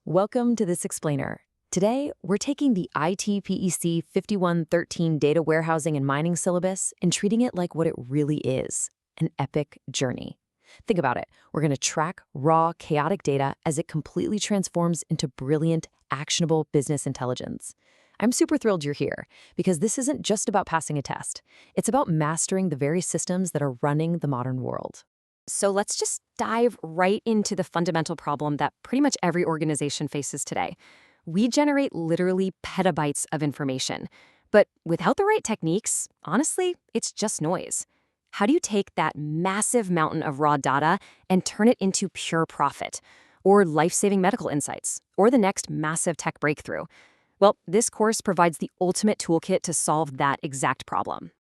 Welcome to This Explainer. Today, we're taking the ITPEC 5113 data warehousing and mining syllabus and treating it like what it really is, an epic journey. Think about it. We're going to track raw, chaotic data as it completely transforms into brilliant, actionable business intelligence. I'm super thrilled you're here because this isn't just about passing a test. It's about mastering the very systems that are running the modern world. So let's just dive right into the fundamental problem that pretty much every organization faces today. We generate literally petabytes of information, but without the right techniques, honestly, it's just noise. How do you take that massive mountain of raw data and turn it into pure profit, or life-saving medical insights, or the next massive tech breakthrough? Well, this course provides the ultimate toolkit to solve that exact problem.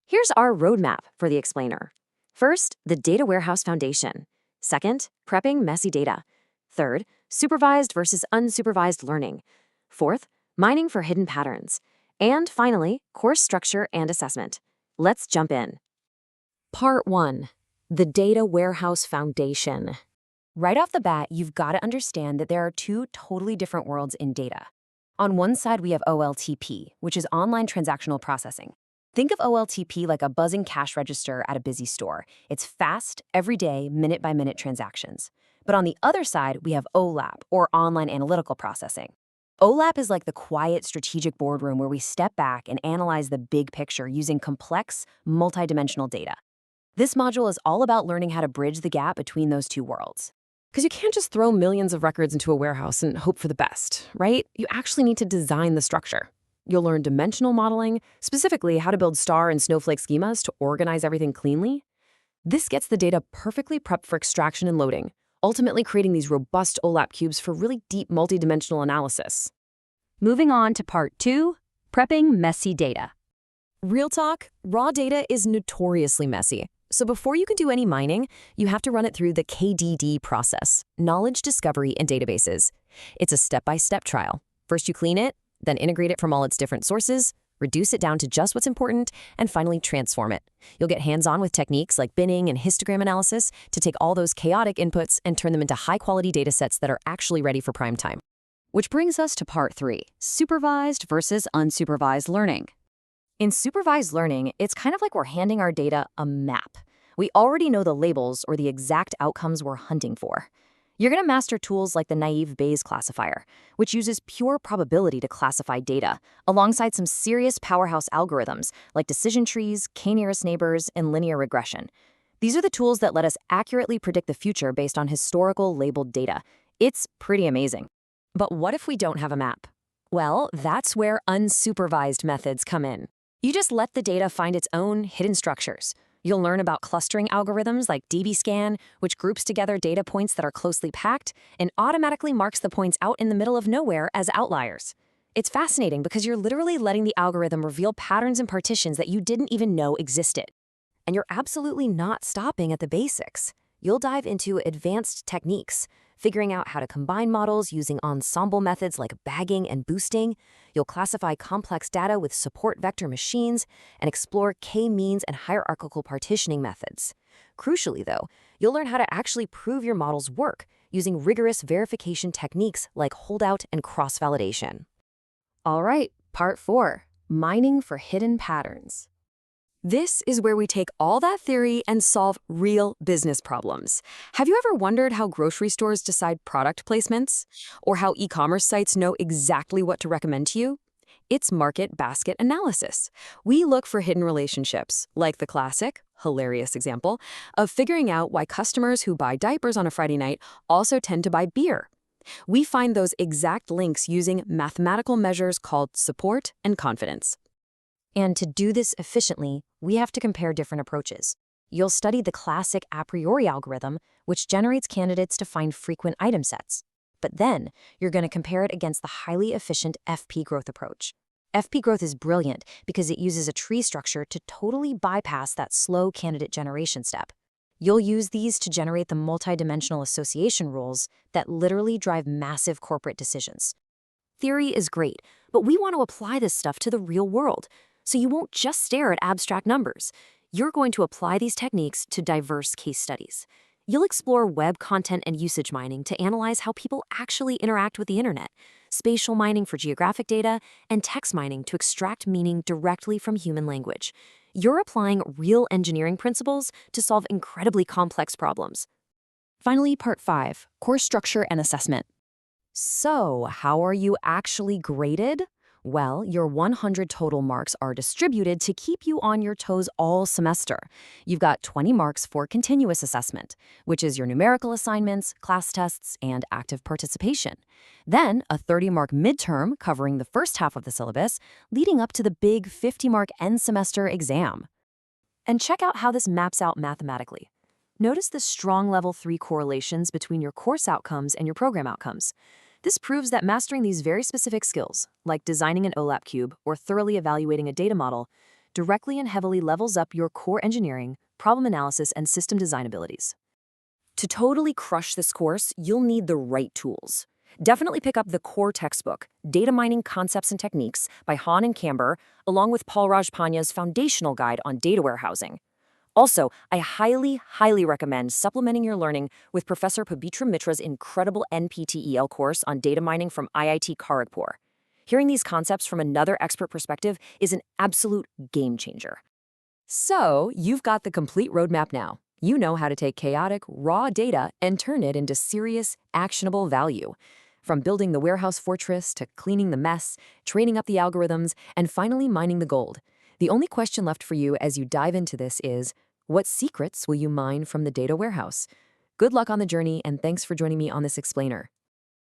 Here's our roadmap for the explainer. First, the data warehouse foundation. Second, prepping messy data. Third, supervised versus unsupervised learning. Fourth, mining for hidden patterns. And finally, course structure and assessment. Let's jump in. Part 1. The Data Warehouse Foundation. Right off the bat, you've got to understand that there are two totally different worlds in data. On one side, we have OLTP, which is online transactional processing. Think of OLTP like a buzzing cash register at a busy store. It's fast, everyday, minute-by-minute transactions. But on the other side, we have OLAP, or online analytical processing. OLAP is like the quiet, strategic boardroom where we step back and analyze the big picture using complex, multidimensional data. This module is all about learning how to bridge the gap between those two worlds. Because you can't just throw millions of records into a warehouse and hope for the best, right? You actually need to design the structure. You'll learn dimensional modeling, specifically how to build star and snowflake schemas to organize everything cleanly. This gets the data perfectly prepped for extraction and loading, ultimately creating these robust OLAP cubes for really deep multidimensional analysis. Moving on to part 2, prepping messy data. Real talk, raw data is notoriously messy. So before you can do any mining, you have to run it through the KDD process, Knowledge Discovery and Databases. It's a step-by-step trial. First you clean it, then integrate it from all its different sources, reduce it down to just what's important, and finally transform it. You'll get hands-on with techniques like binning and histogram analysis to take all those chaotic inputs and turn them into high-quality data sets that are actually ready for prime time. Which brings us to part 3, supervised versus unsupervised learning. In supervised learning, it's kind of like we're handing our data a map. We already know the labels or the exact outcomes we're hunting for. You're going to master tools like the naive Bayes classifier, which uses pure probability to classify data, alongside some serious powerhouse algorithms like decision trees, k-nearest neighbors, and linear regression. These are the tools that let us accurately predict the future based on historical labeled data. It's pretty amazing. But what if we don't have a map? Well, that's where unsupervised methods come in. You just let the data find its own hidden structures. You'll learn about clustering algorithms like dbScan, which groups together data points that are closely packed and automatically marks the points out in the middle of nowhere as outliers. It's fascinating because you're literally letting the algorithm reveal patterns and partitions that you didn't even know existed. And you're absolutely not stopping at the basics. You'll dive into advanced techniques, figuring out how to combine models using ensemble methods like bagging and boosting. You'll classify complex data with support vector machines and explore k-means and hierarchical partitioning methods. Crucially, though, you'll learn how to actually prove your models work using rigorous verification techniques like holdout and cross-validation. All right, part 4, mining for hidden patterns. This is where we take all that theory and solve real business problems. Have you ever wondered how grocery stores decide product placements? Or how e-commerce sites know exactly what to recommend to you? It's market basket analysis. We look for hidden relationships, like the classic, hilarious example, of figuring out why customers who buy diapers on a Friday night also tend to buy beer. We find those exact links using mathematical measures called support and confidence. And to do this efficiently, we have to compare different approaches. You'll study the classic a priori algorithm, which generates candidates to find frequent item sets. But then, you're going to compare it against the highly efficient FP growth approach. FP growth is brilliant because it uses a tree structure to totally bypass that slow candidate generation step. You'll use these to generate the multidimensional association rules that literally drive massive corporate decisions. Theory is great, but we want to apply this stuff to the real world. So you won't just stare at abstract numbers. You're going to apply these techniques to diverse case studies. You'll explore web content and usage mining to analyze how people actually interact with the internet, spatial mining for geographic data, and text mining to extract meaning directly from human language. You're applying real engineering principles to solve incredibly complex problems. Finally, Part 5, Course Structure and Assessment. So, how are you actually graded? Well, your 100 total marks are distributed to keep you on your toes all semester. You've got 20 marks for continuous assessment, which is your numerical assignments, class tests, and active participation. Then, a 30-mark midterm covering the first half of the syllabus, leading up to the big 50-mark end semester exam. And check out how this maps out mathematically. Notice the strong level 3 correlations between your course outcomes and your program outcomes. This proves that mastering these very specific skills, like designing an OLAP cube or thoroughly evaluating a data model, directly and heavily levels up your core engineering, problem analysis, and system design abilities. To totally crush this course, you'll need the right tools. Definitely pick up the core textbook, Data Mining Concepts and Techniques by Hahn and Camber, along with Paul Rajpanya's foundational guide on data warehousing. Also, I highly recommend supplementing your learning with Professor Pabitra Mitra's incredible NPTEL course on data mining from IIT Kharagpur. Hearing these concepts from another expert perspective is an absolute game changer. So, you've got the complete roadmap now. You know how to take chaotic, raw data and turn it into serious, actionable value. From building the warehouse fortress to cleaning the mess, training up the algorithms, and finally mining the gold. The only question left for you as you dive into this is, what secrets will you mine from the data warehouse? Good luck on the journey, and thanks for joining me on this explainer.